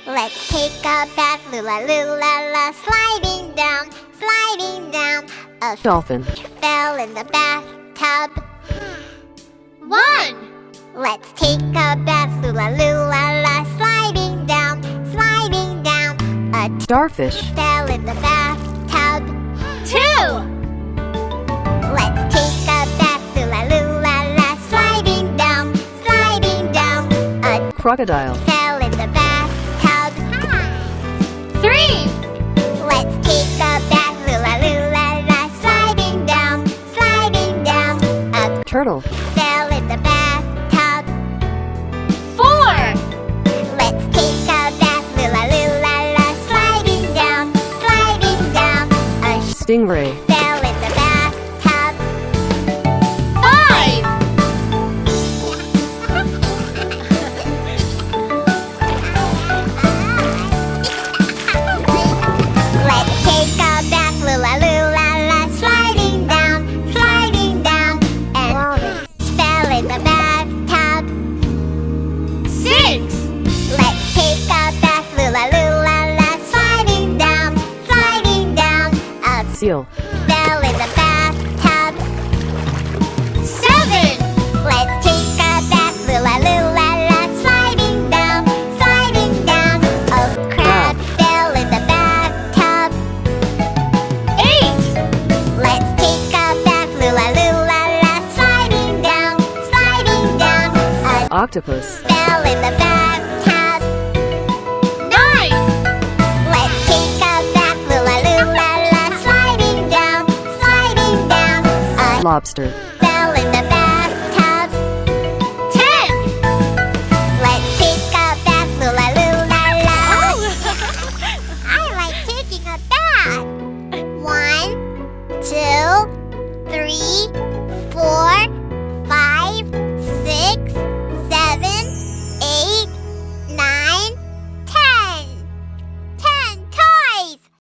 Let's take a bath, lula lula la, sliding down, sliding down. A Dolphin. fell in the bathtub. 1. Let's take a bath, lula lula la, sliding down, sliding down. A Starfish. fell in the bathtub. 2. Let's take a bath, lula lula la, sliding down, sliding down. A Crocodile. fell in the bathtub. 3. Let's take a bath, lula lula la, sliding down, sliding down. A Turtle. fell in the bathtub. 4. Let's take a bath, lula lula la, sliding down, sliding down. A Stingray. fell in the bathtub. 5. Let's take a bath, lula lula la, sliding down, sliding down. And fell in the bathtub. 6. Let's take a bath, lula lula la, sliding down, sliding down. A Seal. fell in the bathtub. 7. Let's take a bath, lula lula la, sliding down, sliding down. A crab fell in the bathtub. 8. Let's take a bath, lula lula la, sliding down, sliding down. A Octopus. fell in the bathtub. 9. Let's take a bath, lula lula la, sliding down, sliding down. A Lobster. fell in the bathtub. 10. Let's take a bath, lula lula la. I like taking a bath.